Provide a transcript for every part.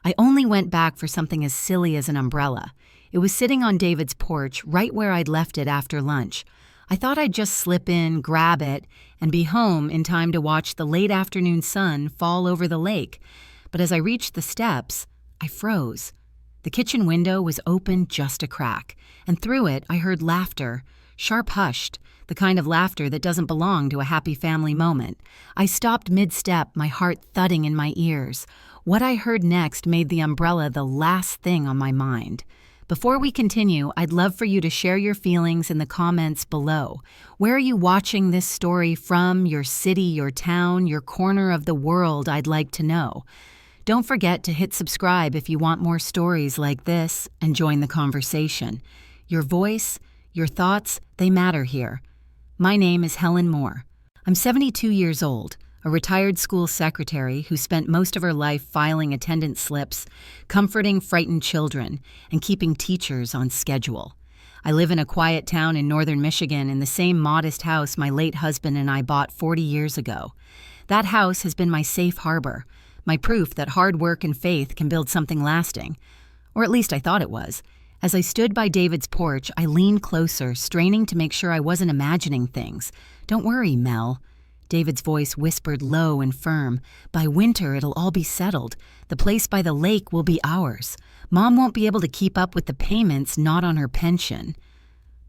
I only went back for something as silly as an umbrella. It was sitting on David's porch right where I'd left it after lunch. I thought I'd just slip in, grab it, and be home in time to watch the late afternoon sun fall over the lake. But as I reached the steps, I froze. The kitchen window was open just a crack, and through it I heard laughter, sharp-hushed, the kind of laughter that doesn't belong to a happy family moment. I stopped mid-step, my heart thudding in my ears. What I heard next made the umbrella the last thing on my mind. Before we continue, I'd love for you to share your feelings in the comments below. Where are you watching this story from? Your city, your town, your corner of the world? I'd like to know. Don't forget to hit subscribe if you want more stories like this and join the conversation. Your voice, your thoughts, they matter here. My name is Helen Moore. I'm 72 years old, a retired school secretary who spent most of her life filing attendance slips, comforting frightened children, and keeping teachers on schedule. I live in a quiet town in northern Michigan in the same modest house my late husband and I bought 40 years ago. That house has been my safe harbor, my proof that hard work and faith can build something lasting. Or at least I thought it was. As I stood by David's porch, I leaned closer, straining to make sure I wasn't imagining things. "Don't worry, Mel." David's voice whispered low and firm. "By winter, it'll all be settled. The place by the lake will be ours. Mom won't be able to keep up with the payments not on her pension."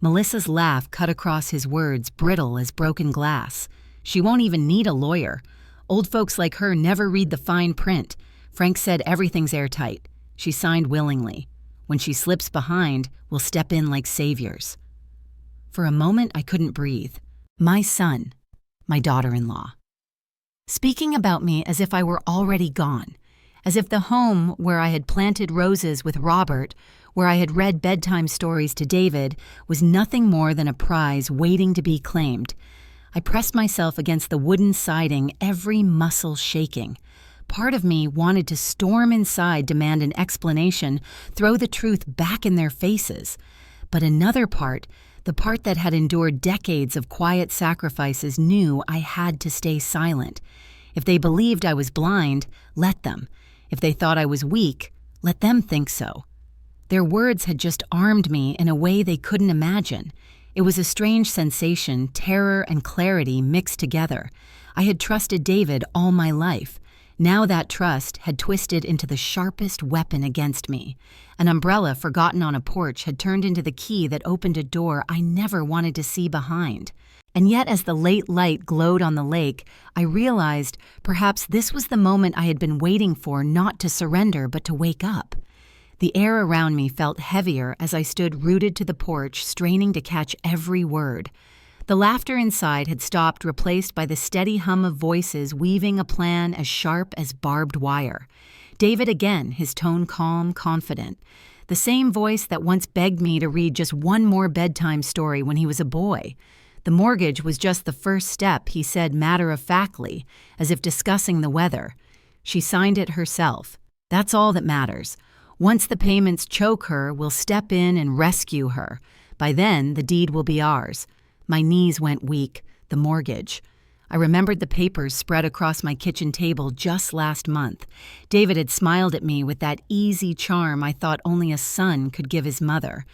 Melissa's laugh cut across his words, brittle as broken glass. "She won't even need a lawyer. Old folks like her never read the fine print. Frank said everything's airtight. She signed willingly. When she slips behind, we'll step in like saviors." For a moment, I couldn't breathe. My son. My daughter-in-law. Speaking about me as if I were already gone, as if the home where I had planted roses with Robert, where I had read bedtime stories to David, was nothing more than a prize waiting to be claimed. I pressed myself against the wooden siding, every muscle shaking. Part of me wanted to storm inside, demand an explanation, throw the truth back in their faces. But another part, the part that had endured decades of quiet sacrifices, knew I had to stay silent. If they believed I was blind, let them. If they thought I was weak, let them think so. Their words had just armed me in a way they couldn't imagine. It was a strange sensation, terror and clarity mixed together. I had trusted David all my life. Now that trust had twisted into the sharpest weapon against me. An umbrella forgotten on a porch had turned into the key that opened a door I never wanted to see behind. And yet as the late light glowed on the lake, I realized perhaps this was the moment I had been waiting for, not to surrender but to wake up. The air around me felt heavier as I stood rooted to the porch, straining to catch every word. The laughter inside had stopped, replaced by the steady hum of voices weaving a plan as sharp as barbed wire. David again, his tone calm, confident. The same voice that once begged me to read just one more bedtime story when he was a boy. The mortgage was just the first step, he said matter-of-factly, as if discussing the weather. She signed it herself. That's all that matters. Once the payments choke her, we'll step in and rescue her. By then, the deed will be ours. My knees went weak. The mortgage. I remembered the papers spread across my kitchen table just last month. David had smiled at me with that easy charm I thought only a son could give his mother.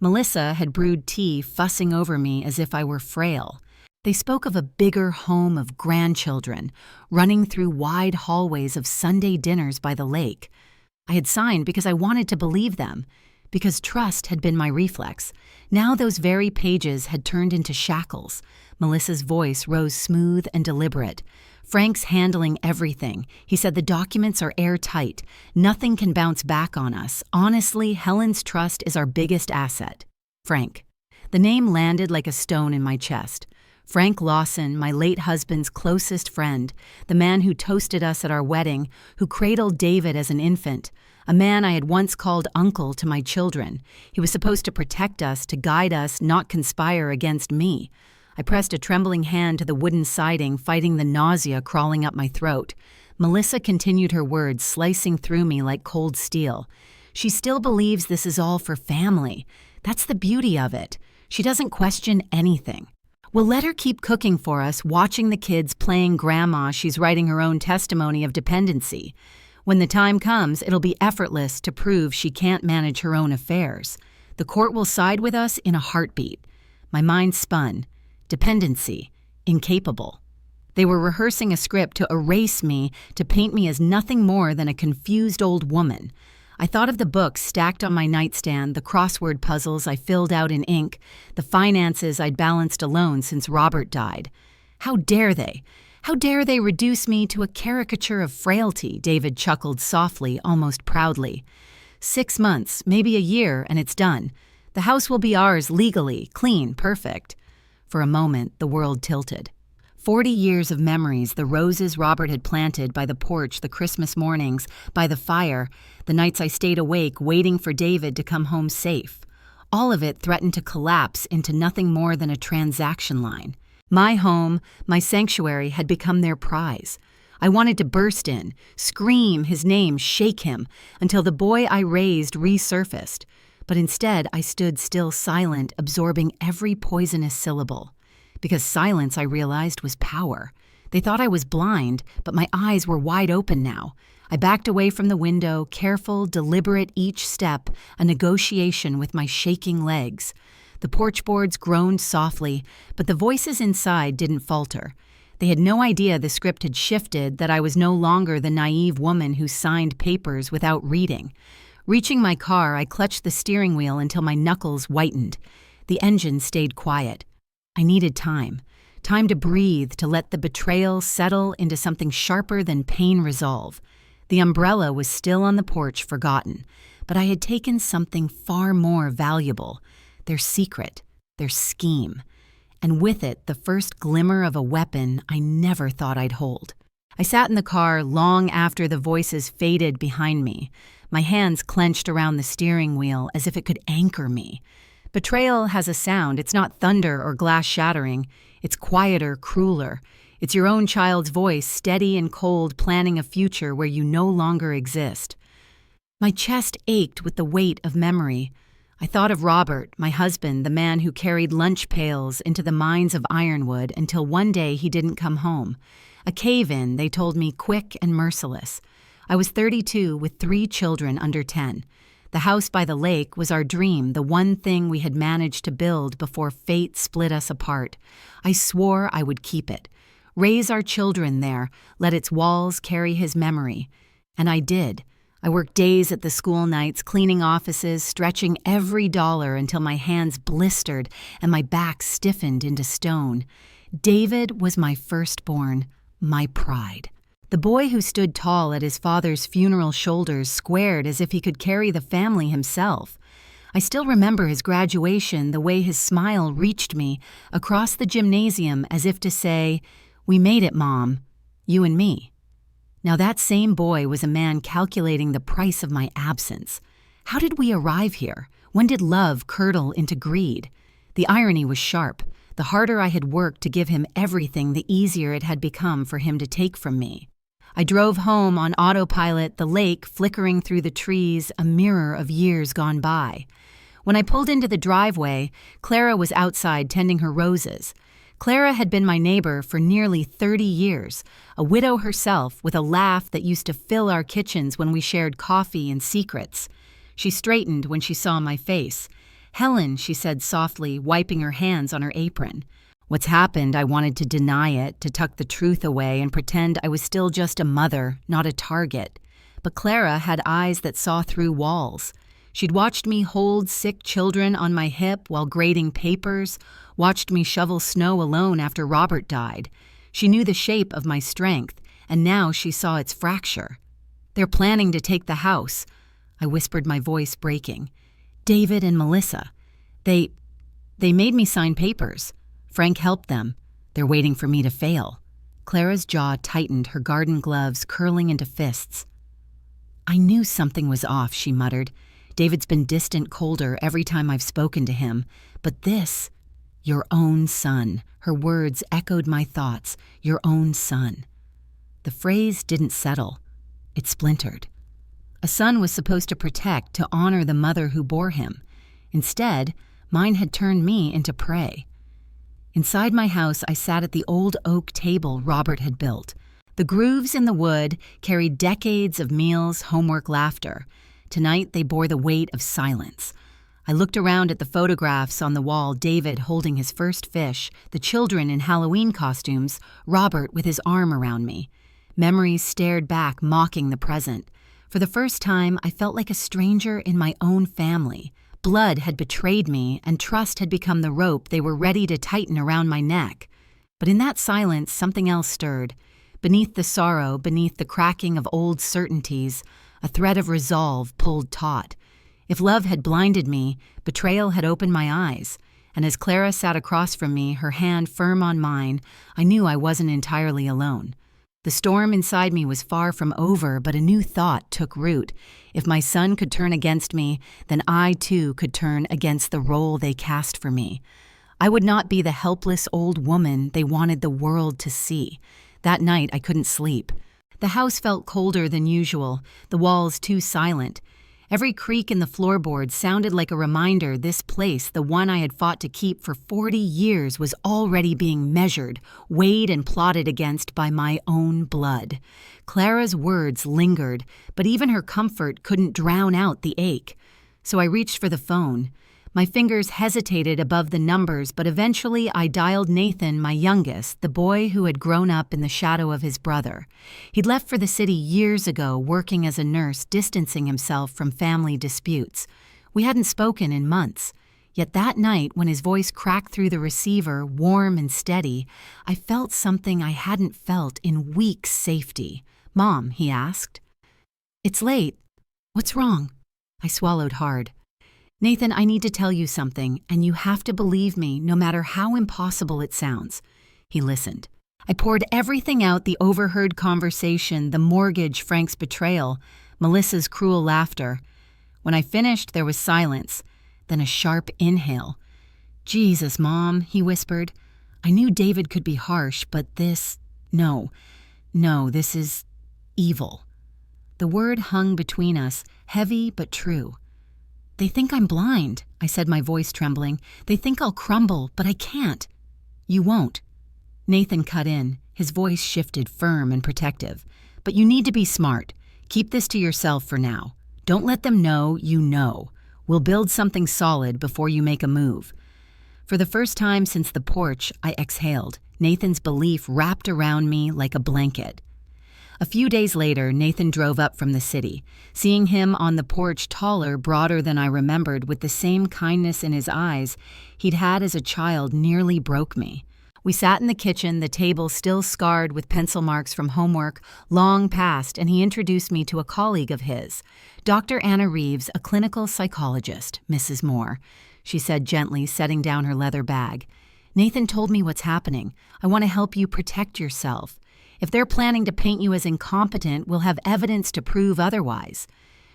Melissa had brewed tea, fussing over me as if I were frail. They spoke of a bigger home of grandchildren, running through wide hallways of Sunday dinners by the lake. I had signed because I wanted to believe them, because trust had been my reflex. Now those very pages had turned into shackles. Melissa's voice rose smooth and deliberate. "Frank's handling everything. He said the documents are airtight. Nothing can bounce back on us. Honestly, Helen's trust is our biggest asset. Frank." The name landed like a stone in my chest. Frank Lawson, my late husband's closest friend, the man who toasted us at our wedding, who cradled David as an infant, a man I had once called uncle to my children. He was supposed to protect us, to guide us, not conspire against me. I pressed a trembling hand to the wooden siding, fighting the nausea crawling up my throat. Melissa continued her words, slicing through me like cold steel. She still believes this is all for family. That's the beauty of it. She doesn't question anything. We'll let her keep cooking for us, watching the kids, playing grandma. She's writing her own testimony of dependency. When the time comes, it'll be effortless to prove she can't manage her own affairs. The court will side with us in a heartbeat. My mind spun. Dependency. Incapable. They were rehearsing a script to erase me, to paint me as nothing more than a confused old woman. I thought of the books stacked on my nightstand, the crossword puzzles I filled out in ink, the finances I'd balanced alone since Robert died. How dare they? How dare they reduce me to a caricature of frailty? David chuckled softly, almost proudly. 6 months, maybe a year, and it's done. The house will be ours legally, clean, perfect. For a moment, the world tilted. 40 years of memories, the roses Robert had planted by the porch, the Christmas mornings, by the fire, the nights I stayed awake waiting for David to come home safe. All of it threatened to collapse into nothing more than a transaction line. My home, my sanctuary, had become their prize. I wanted to burst in, scream his name, shake him, until the boy I raised resurfaced. But instead, I stood still silent, absorbing every poisonous syllable. Because silence, I realized, was power. They thought I was blind, but my eyes were wide open now. I backed away from the window, careful, deliberate each step, a negotiation with my shaking legs. The porch boards groaned softly, but the voices inside didn't falter. They had no idea the script had shifted, that I was no longer the naive woman who signed papers without reading. Reaching my car, I clutched the steering wheel until my knuckles whitened. The engine stayed quiet. I needed time. Time to breathe, to let the betrayal settle into something sharper than pain resolve. The umbrella was still on the porch, forgotten, but I had taken something far more valuable. Their secret, their scheme, and with it the first glimmer of a weapon I never thought I'd hold. I sat in the car long after the voices faded behind me, my hands clenched around the steering wheel as if it could anchor me. Betrayal has a sound. It's not thunder or glass shattering. It's quieter, crueler. It's your own child's voice, steady and cold, planning a future where you no longer exist. My chest ached with the weight of memory. I thought of Robert, my husband, the man who carried lunch pails into the mines of Ironwood until one day he didn't come home. A cave-in, they told me, quick and merciless. I was 32 with 3 children under 10. The house by the lake was our dream, the one thing we had managed to build before fate split us apart. I swore I would keep it. Raise our children there, let its walls carry his memory. And I did. I worked days at the school nights, cleaning offices, stretching every dollar until my hands blistered and my back stiffened into stone. David was my firstborn, my pride. The boy who stood tall at his father's funeral shoulders squared as if he could carry the family himself. I still remember his graduation, the way his smile reached me across the gymnasium as if to say, "We made it, Mom, you and me." Now that same boy was a man calculating the price of my absence. How did we arrive here? When did love curdle into greed? The irony was sharp. The harder I had worked to give him everything, the easier it had become for him to take from me. I drove home on autopilot, the lake flickering through the trees, a mirror of years gone by. When I pulled into the driveway, Clara was outside tending her roses. Clara had been my neighbor for nearly 30 years, a widow herself with a laugh that used to fill our kitchens when we shared coffee and secrets. She straightened when she saw my face. "Helen," she said softly, wiping her hands on her apron. What's happened, I wanted to deny it, to tuck the truth away and pretend I was still just a mother, not a target. But Clara had eyes that saw through walls. She'd watched me hold sick children on my hip while grading papers, watched me shovel snow alone after Robert died. She knew the shape of my strength, and now she saw its fracture. "They're planning to take the house," I whispered, my voice breaking. "David and Melissa. They made me sign papers. Frank helped them. They're waiting for me to fail." Clara's jaw tightened, her garden gloves curling into fists. "I knew something was off," she muttered. "David's been distant, colder every time I've spoken to him. But this, your own son." Her words echoed my thoughts. Your own son. The phrase didn't settle. It splintered. A son was supposed to protect, to honor the mother who bore him. Instead, mine had turned me into prey. Inside my house, I sat at the old oak table Robert had built. The grooves in the wood carried decades of meals, homework, laughter. Tonight they bore the weight of silence. I looked around at the photographs on the wall, David holding his first fish, the children in Halloween costumes, Robert with his arm around me. Memories stared back, mocking the present. For the first time, I felt like a stranger in my own family. Blood had betrayed me, and trust had become the rope they were ready to tighten around my neck. But in that silence, something else stirred. Beneath the sorrow, beneath the cracking of old certainties, a thread of resolve pulled taut. If love had blinded me, betrayal had opened my eyes. And as Clara sat across from me, her hand firm on mine, I knew I wasn't entirely alone. The storm inside me was far from over, but a new thought took root. If my son could turn against me, then I too could turn against the role they cast for me. I would not be the helpless old woman they wanted the world to see. That night I couldn't sleep. The house felt colder than usual, the walls too silent. Every creak in the floorboards sounded like a reminder this place, the one I had fought to keep for 40 years, was already being measured, weighed and plotted against by my own blood. Clara's words lingered, but even her comfort couldn't drown out the ache. So I reached for the phone. My fingers hesitated above the numbers, but eventually I dialed Nathan, my youngest, the boy who had grown up in the shadow of his brother. He'd left for the city years ago, working as a nurse, distancing himself from family disputes. We hadn't spoken in months. Yet that night, when his voice cracked through the receiver, warm and steady, I felt something I hadn't felt in weeks' safety. "Mom," he asked. "It's late. What's wrong?" I swallowed hard. "Nathan, I need to tell you something, and you have to believe me, no matter how impossible it sounds." He listened. I poured everything out, the overheard conversation, the mortgage, Frank's betrayal, Melissa's cruel laughter. When I finished, there was silence, then a sharp inhale. "Jesus, Mom," he whispered. "I knew David could be harsh, but this... No, this is evil." The word hung between us, heavy but true. "They think I'm blind," I said, my voice trembling. "They think I'll crumble, but I can't." "You won't." Nathan cut in. His voice shifted, firm and protective. "But you need to be smart. Keep this to yourself for now. Don't let them know you know. We'll build something solid before you make a move." For the first time since the porch, I exhaled. Nathan's belief wrapped around me like a blanket. A few days later, Nathan drove up from the city. Seeing him on the porch, taller, broader than I remembered, with the same kindness in his eyes he'd had as a child, nearly broke me. We sat in the kitchen, the table still scarred with pencil marks from homework, long past, and he introduced me to a colleague of his, Dr. Anna Reeves, a clinical psychologist, Mrs. Moore, she said gently, setting down her leather bag. "Nathan told me what's happening. I want to help you protect yourself. If they're planning to paint you as incompetent, we'll have evidence to prove otherwise."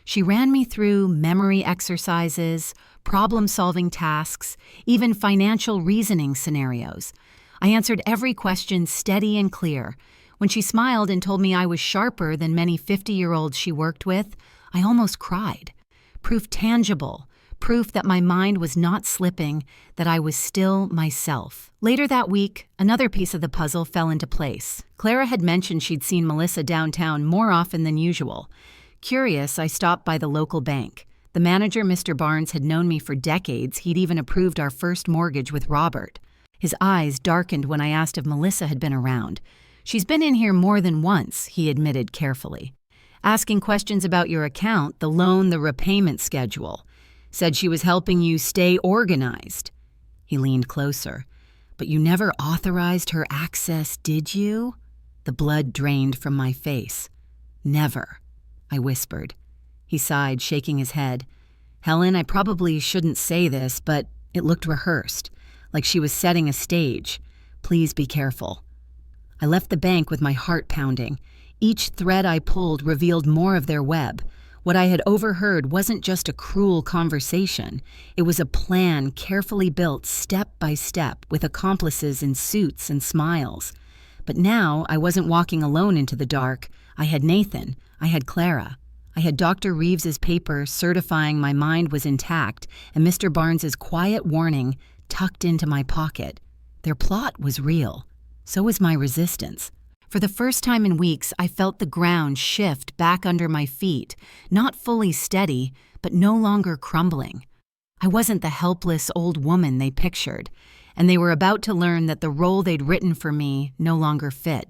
She ran me through memory exercises, problem-solving tasks, even financial reasoning scenarios. I answered every question steady and clear. When she smiled and told me I was sharper than many 50-year-olds she worked with, I almost cried. Proof tangible. Proof that my mind was not slipping, that I was still myself. Later that week, another piece of the puzzle fell into place. Clara had mentioned she'd seen Melissa downtown more often than usual. Curious, I stopped by the local bank. The manager, Mr. Barnes, had known me for decades. He'd even approved our first mortgage with Robert. His eyes darkened when I asked if Melissa had been around. "She's been in here more than once," he admitted carefully. "Asking questions about your account, the loan, the repayment schedule. Said she was helping you stay organized." He leaned closer. "But you never authorized her access, did you?" The blood drained from my face. "Never," I whispered. He sighed, shaking his head. "Helen, I probably shouldn't say this, but it looked rehearsed, like she was setting a stage. Please be careful." I left the bank with my heart pounding. Each thread I pulled revealed more of their web. What I had overheard wasn't just a cruel conversation. It was a plan carefully built step by step with accomplices in suits and smiles. But now I wasn't walking alone into the dark. I had Nathan. I had Clara. I had Dr. Reeves's paper certifying my mind was intact and Mr. Barnes's quiet warning tucked into my pocket. Their plot was real. So was my resistance. For the first time in weeks, I felt the ground shift back under my feet, not fully steady, but no longer crumbling. I wasn't the helpless old woman they pictured, and they were about to learn that the role they'd written for me no longer fit.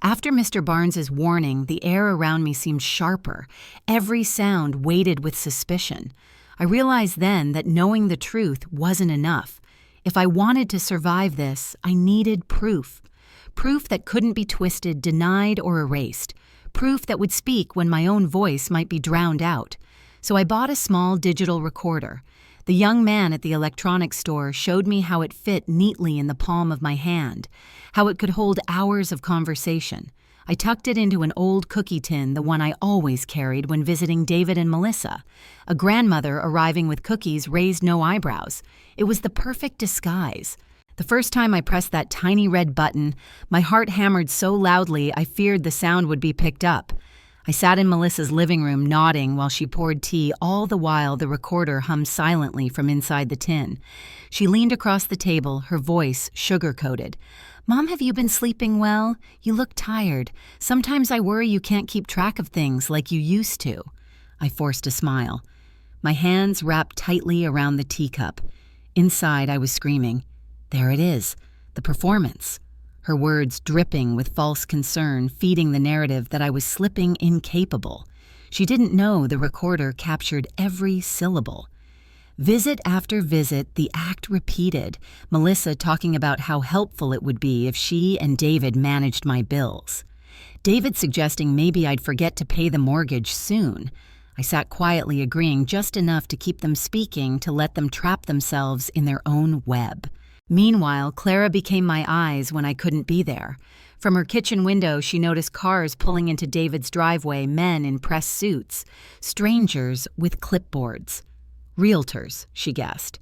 After Mr. Barnes's warning, the air around me seemed sharper. Every sound weighted with suspicion. I realized then that knowing the truth wasn't enough. If I wanted to survive this, I needed proof. Proof that couldn't be twisted, denied, or erased. Proof that would speak when my own voice might be drowned out. So I bought a small digital recorder. The young man at the electronics store showed me how it fit neatly in the palm of my hand, how it could hold hours of conversation. I tucked it into an old cookie tin, the one I always carried when visiting David and Melissa. A grandmother arriving with cookies raised no eyebrows. It was the perfect disguise. The first time I pressed that tiny red button, my heart hammered so loudly I feared the sound would be picked up. I sat in Melissa's living room nodding while she poured tea, all the while the recorder hummed silently from inside the tin. She leaned across the table, her voice sugar-coated. "Mom, have you been sleeping well? You look tired. Sometimes I worry you can't keep track of things like you used to." I forced a smile. My hands wrapped tightly around the teacup. Inside, I was screaming. There it is, the performance. Her words dripping with false concern, feeding the narrative that I was slipping incapable. She didn't know the recorder captured every syllable. Visit after visit, the act repeated, Melissa talking about how helpful it would be if she and David managed my bills. David suggesting maybe I'd forget to pay the mortgage soon. I sat quietly agreeing just enough to keep them speaking, to let them trap themselves in their own web. Meanwhile, Clara became my eyes when I couldn't be there. From her kitchen window, she noticed cars pulling into David's driveway, men in press suits, strangers with clipboards. Realtors, she guessed.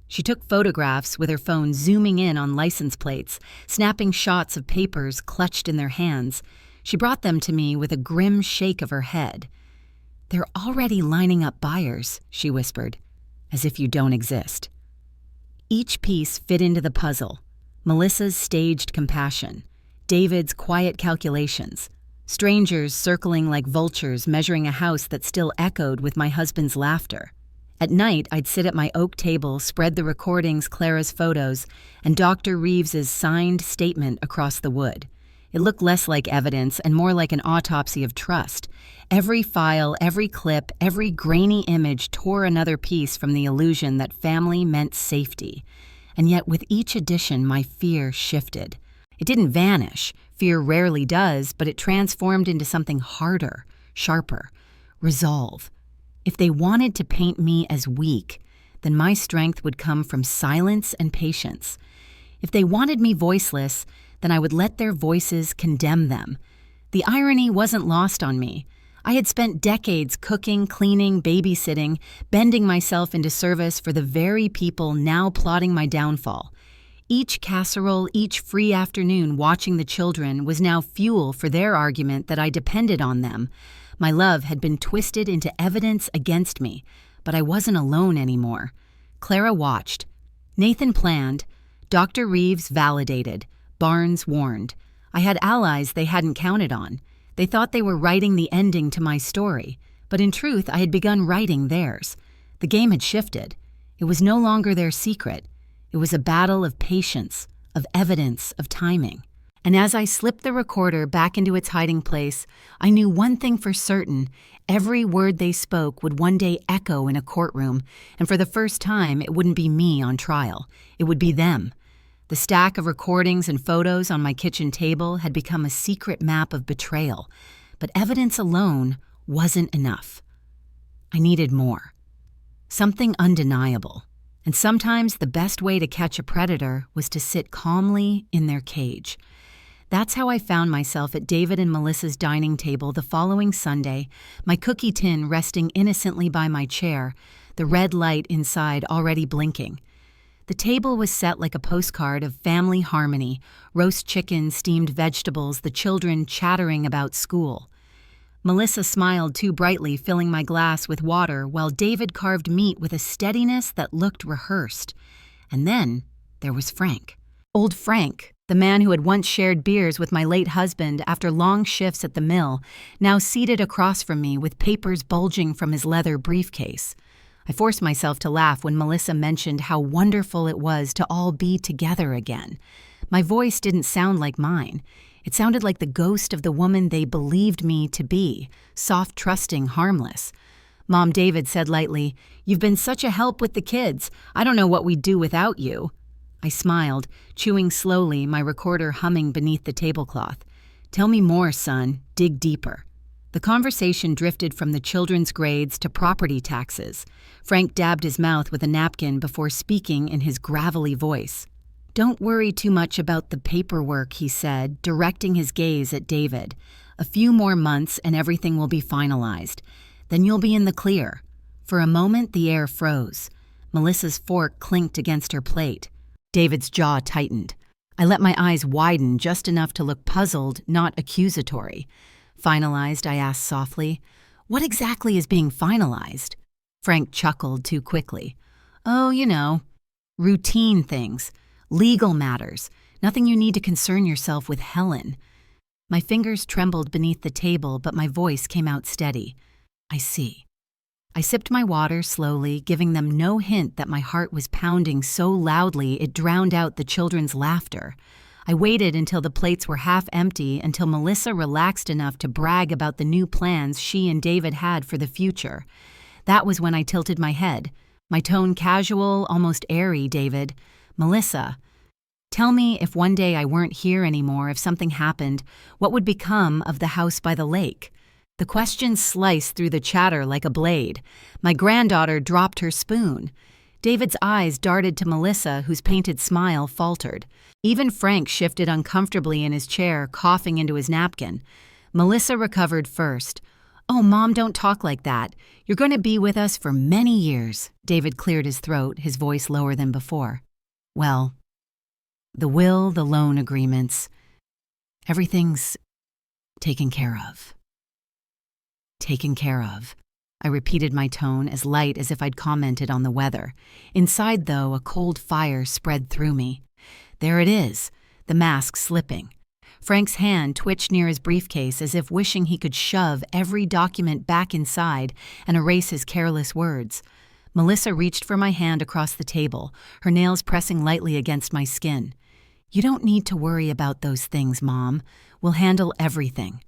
She took photographs with her phone, zooming in on license plates, snapping shots of papers clutched in their hands. She brought them to me with a grim shake of her head. "They're already lining up buyers," she whispered, "as if you don't exist." Each piece fit into the puzzle. Melissa's staged compassion, David's quiet calculations, strangers circling like vultures measuring a house that still echoed with my husband's laughter. At night, I'd sit at my oak table, spread the recordings, Clara's photos, and Dr. Reeves's signed statement across the wood. It looked less like evidence and more like an autopsy of trust. Every file, every clip, every grainy image tore another piece from the illusion that family meant safety. And yet with each addition, my fear shifted. It didn't vanish. Fear rarely does, but it transformed into something harder, sharper. Resolve. If they wanted to paint me as weak, then my strength would come from silence and patience. If they wanted me voiceless, then I would let their voices condemn them. The irony wasn't lost on me. I had spent decades cooking, cleaning, babysitting, bending myself into service for the very people now plotting my downfall. Each casserole, each free afternoon watching the children was now fuel for their argument that I depended on them. My love had been twisted into evidence against me, but I wasn't alone anymore. Clara watched. Nathan planned. Dr. Reeves validated. Barnes warned. I had allies they hadn't counted on. They thought they were writing the ending to my story, but in truth I had begun writing theirs. The game had shifted. It was no longer their secret. It was a battle of patience, of evidence, of timing. And as I slipped the recorder back into its hiding place, I knew one thing for certain. Every word they spoke would one day echo in a courtroom, and for the first time it wouldn't be me on trial. It would be them. The stack of recordings and photos on my kitchen table had become a secret map of betrayal, but evidence alone wasn't enough. I needed more. Something undeniable. And sometimes the best way to catch a predator was to sit calmly in their cage. That's how I found myself at David and Melissa's dining table the following Sunday, my cookie tin resting innocently by my chair, the red light inside already blinking. The table was set like a postcard of family harmony, roast chicken, steamed vegetables, the children chattering about school. Melissa smiled too brightly, filling my glass with water, while David carved meat with a steadiness that looked rehearsed. And then there was Frank. Old Frank, The man who had once shared beers with my late husband after long shifts at the mill, now seated across from me with papers bulging from his leather briefcase. I forced myself to laugh when Melissa mentioned how wonderful it was to all be together again. My voice didn't sound like mine. It sounded like the ghost of the woman they believed me to be, soft, trusting, harmless. Mom David said lightly, "You've been such a help with the kids. I don't know what we'd do without you." I smiled, chewing slowly, my recorder humming beneath the tablecloth. "Tell me more, son. Dig deeper." The conversation drifted from the children's grades to property taxes. Frank dabbed his mouth with a napkin before speaking in his gravelly voice. "Don't worry too much about the paperwork," he said, directing his gaze at David. "A few more months and everything will be finalized. Then you'll be in the clear." For a moment, the air froze. Melissa's fork clinked against her plate. David's jaw tightened. I let my eyes widen just enough to look puzzled, not accusatory. "Finalized?" I asked softly. "What exactly is being finalized?" Frank chuckled too quickly. "Oh, routine things. Legal matters. Nothing you need to concern yourself with, Helen." My fingers trembled beneath the table, but my voice came out steady. "I see." I sipped my water slowly, giving them no hint that my heart was pounding so loudly it drowned out the children's laughter. I waited until the plates were half empty, until Melissa relaxed enough to brag about the new plans she and David had for the future. That was when I tilted my head, my tone casual, almost airy. "David, Melissa, tell me, if one day I weren't here anymore, if something happened, what would become of the house by the lake?" The question sliced through the chatter like a blade. My granddaughter dropped her spoon. David's eyes darted to Melissa, whose painted smile faltered. Even Frank shifted uncomfortably in his chair, coughing into his napkin. Melissa recovered first. "Oh, Mom, don't talk like that. You're going to be with us for many years." David cleared his throat, his voice lower than before. "Well, the will, the loan agreements, everything's taken care of." "Taken care of." I repeated, my tone as light as if I'd commented on the weather. Inside, though, a cold fire spread through me. There it is, the mask slipping. Frank's hand twitched near his briefcase as if wishing he could shove every document back inside and erase his careless words. Melissa reached for my hand across the table, her nails pressing lightly against my skin. "You don't need to worry about those things, Mom. We'll handle everything."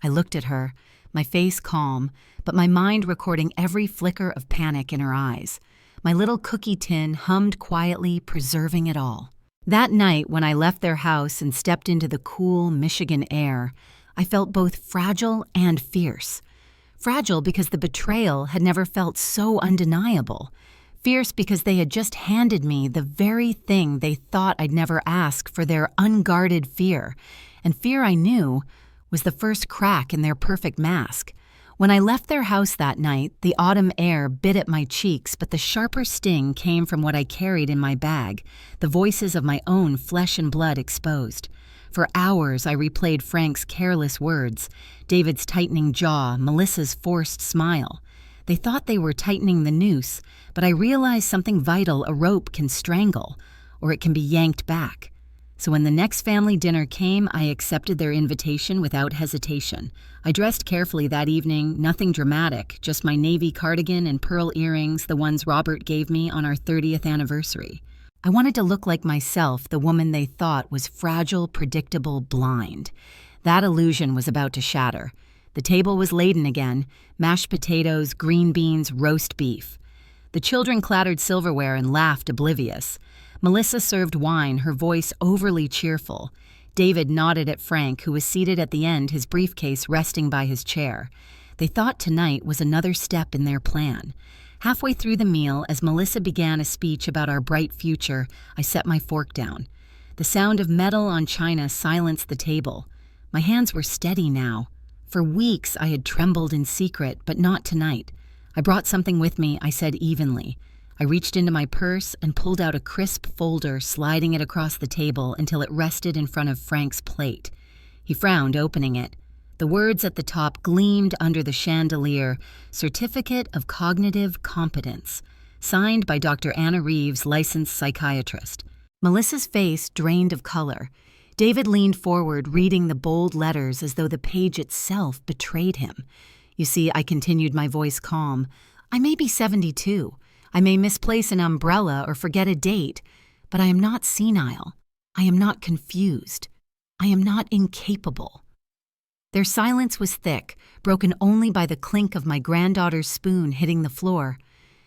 I looked at her, my face calm, but my mind recording every flicker of panic in her eyes. My little cookie tin hummed quietly, preserving it all. That night, when I left their house and stepped into the cool Michigan air, I felt both fragile and fierce. Fragile because the betrayal had never felt so undeniable. Fierce because they had just handed me the very thing they thought I'd never ask for their unguarded fear. And fear, I knew, was the first crack in their perfect mask. When I left their house that night, the autumn air bit at my cheeks, but the sharper sting came from what I carried in my bag, the voices of my own flesh and blood exposed. For hours I replayed Frank's careless words, David's tightening jaw, Melissa's forced smile. They thought they were tightening the noose, but I realized something vital: a rope can strangle, or it can be yanked back. So when the next family dinner came, I accepted their invitation without hesitation. I dressed carefully that evening, nothing dramatic, just my navy cardigan and pearl earrings, the ones Robert gave me on our 30th anniversary. I wanted to look like myself, the woman they thought was fragile, predictable, blind. That illusion was about to shatter. The table was laden again: mashed potatoes, green beans, roast beef. The children clattered silverware and laughed oblivious. Melissa served wine, her voice overly cheerful. David nodded at Frank, who was seated at the end, his briefcase resting by his chair. They thought tonight was another step in their plan. Halfway through the meal, as Melissa began a speech about our bright future, I set my fork down. The sound of metal on china silenced the table. My hands were steady now. For weeks I had trembled in secret, but not tonight. "I brought something with me," I said evenly. I reached into my purse and pulled out a crisp folder, sliding it across the table until it rested in front of Frank's plate. He frowned, opening it. The words at the top gleamed under the chandelier: "Certificate of Cognitive Competence," signed by Dr. Anna Reeves, licensed psychiatrist. Melissa's face drained of color. David leaned forward, reading the bold letters as though the page itself betrayed him. You see, I continued, my voice calm. I may be 72. I may misplace an umbrella or forget a date, but I am not senile. I am not confused. I am not incapable. Their silence was thick, broken only by the clink of my granddaughter's spoon hitting the floor.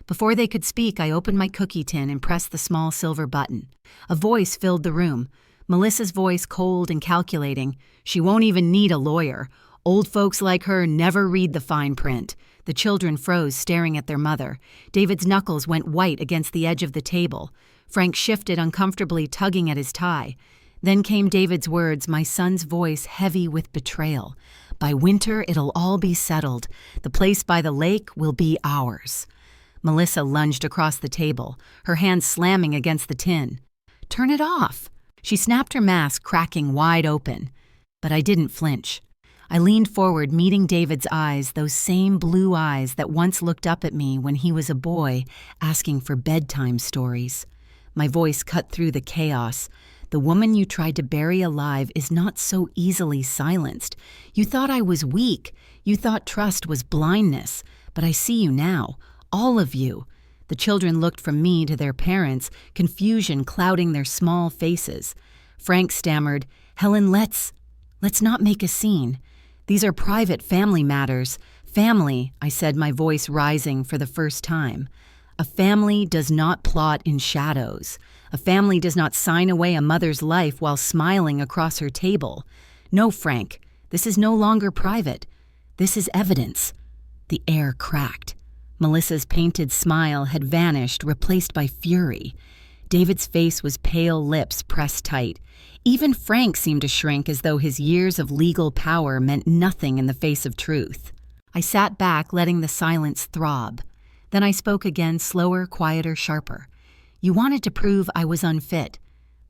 Before they could speak, I opened my cookie tin and pressed the small silver button. A voice filled the room. Melissa's voice, cold and calculating. She won't even need a lawyer. Old folks like her never read the fine print. The children froze, staring at their mother. David's knuckles went white against the edge of the table. Frank shifted uncomfortably, tugging at his tie. Then came David's words, my son's voice heavy with betrayal. By winter, it'll all be settled. The place by the lake will be ours. Melissa lunged across the table, her hand slamming against the tin. Turn it off. She snapped her mask, cracking wide open. But I didn't flinch. I leaned forward, meeting David's eyes, those same blue eyes that once looked up at me when he was a boy, asking for bedtime stories. My voice cut through the chaos. The woman you tried to bury alive is not so easily silenced. You thought I was weak. You thought trust was blindness. But I see you now. All of you. The children looked from me to their parents, confusion clouding their small faces. Frank stammered, Helen, let's not make a scene. These are private family matters. Family, I said, my voice rising for the first time. A family does not plot in shadows. A family does not sign away a mother's life while smiling across her table. No, Frank, this is no longer private. This is evidence. The air cracked. Melissa's painted smile had vanished, replaced by fury. David's face was pale, lips pressed tight. Even Frank seemed to shrink, as though his years of legal power meant nothing in the face of truth. I sat back, letting the silence throb. Then I spoke again, slower, quieter, sharper. You wanted to prove I was unfit,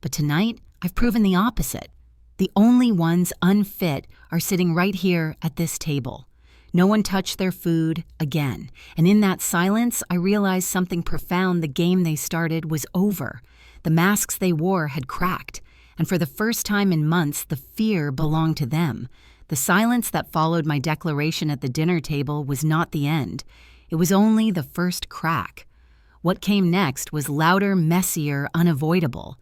but tonight I've proven the opposite. The only ones unfit are sitting right here at this table. No one touched their food again, and in that silence I realized something profound. The game they started was over. The masks they wore had cracked, and for the first time in months the fear belonged to them. The silence that followed my declaration at the dinner table was not the end. It was only the first crack. What came next was louder, messier, unavoidable.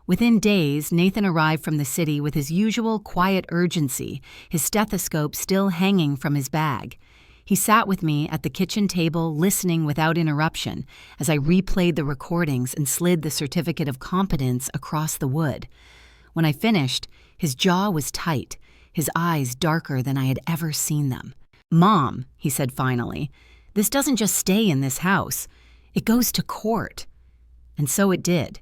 Within days, Nathan arrived from the city with his usual quiet urgency, his stethoscope still hanging from his bag. He sat with me at the kitchen table, listening without interruption, as I replayed the recordings and slid the certificate of competence across the wood. When I finished, his jaw was tight, his eyes darker than I had ever seen them. "Mom," he said finally, "this doesn't just stay in this house. It goes to court." And so it did.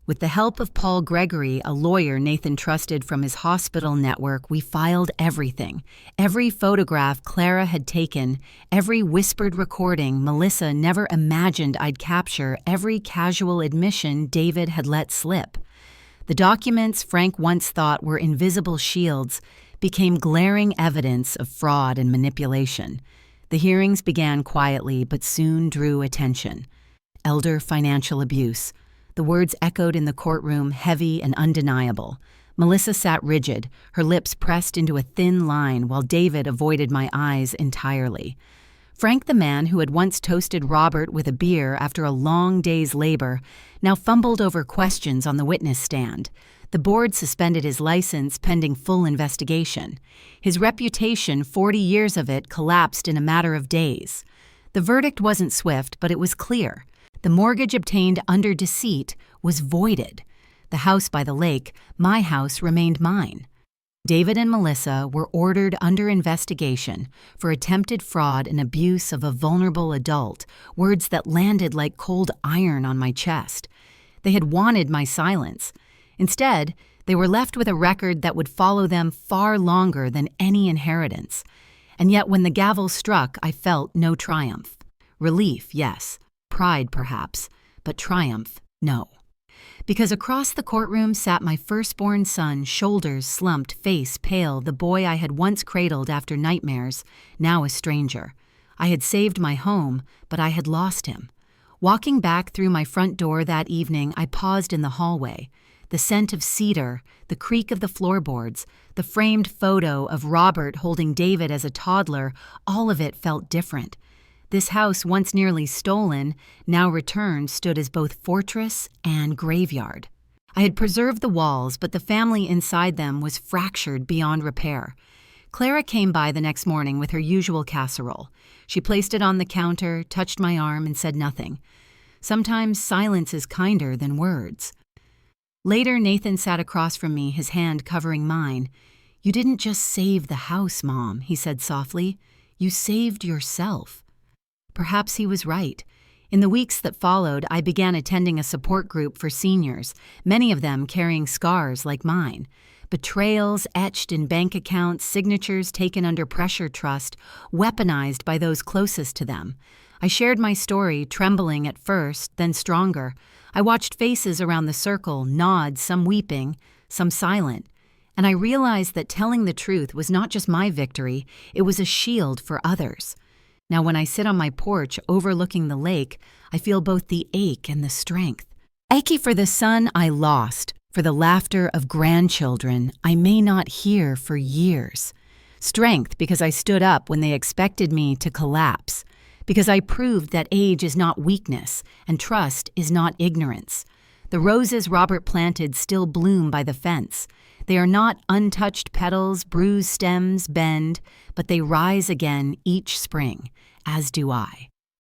With the help of Paul Gregory, a lawyer Nathan trusted from his hospital network, we filed everything. Every photograph Clara had taken, every whispered recording Melissa never imagined I'd capture, every casual admission David had let slip. The documents Frank once thought were invisible shields became glaring evidence of fraud and manipulation. The hearings began quietly but soon drew attention. Elder financial abuse. The words echoed in the courtroom, heavy and undeniable. Melissa sat rigid, her lips pressed into a thin line, while David avoided my eyes entirely. Frank, the man who had once toasted Robert with a beer after a long day's labor, now fumbled over questions on the witness stand. The board suspended his license pending full investigation. His reputation, 40 years of it, collapsed in a matter of days. The verdict wasn't swift, but it was clear. The mortgage obtained under deceit was voided. The house by the lake, my house, remained mine. David and Melissa were ordered under investigation for attempted fraud and abuse of a vulnerable adult, words that landed like cold iron on my chest. They had wanted my silence. Instead, they were left with a record that would follow them far longer than any inheritance. And yet when the gavel struck, I felt no triumph. Relief, yes. Pride, perhaps. But triumph, no. Because across the courtroom sat my firstborn son, shoulders slumped, face pale, the boy I had once cradled after nightmares, now a stranger. I had saved my home, but I had lost him. Walking back through my front door that evening, I paused in the hallway. The scent of cedar, the creak of the floorboards, the framed photo of Robert holding David as a toddler, all of it felt different. This house, once nearly stolen, now returned, stood as both fortress and graveyard. I had preserved the walls, but the family inside them was fractured beyond repair. Clara came by the next morning with her usual casserole. She placed it on the counter, touched my arm, and said nothing. Sometimes silence is kinder than words. Later, Nathan sat across from me, his hand covering mine. "You didn't just save the house, Mom," he said softly. "You saved yourself." Perhaps he was right. In the weeks that followed, I began attending a support group for seniors, many of them carrying scars like mine. Betrayals etched in bank accounts, signatures taken under pressure trust, weaponized by those closest to them. I shared my story, trembling at first, then stronger. I watched faces around the circle, nods, some weeping, some silent. And I realized that telling the truth was not just my victory, it was a shield for others. Now, when I sit on my porch overlooking the lake, I feel both the ache and the strength. Achy for the son I lost, for the laughter of grandchildren I may not hear for years. Strength because I stood up when they expected me to collapse, because I proved that age is not weakness and trust is not ignorance. The roses Robert planted still bloom by the fence. They are not untouched petals, bruised stems bend, but they rise again each spring, as do I.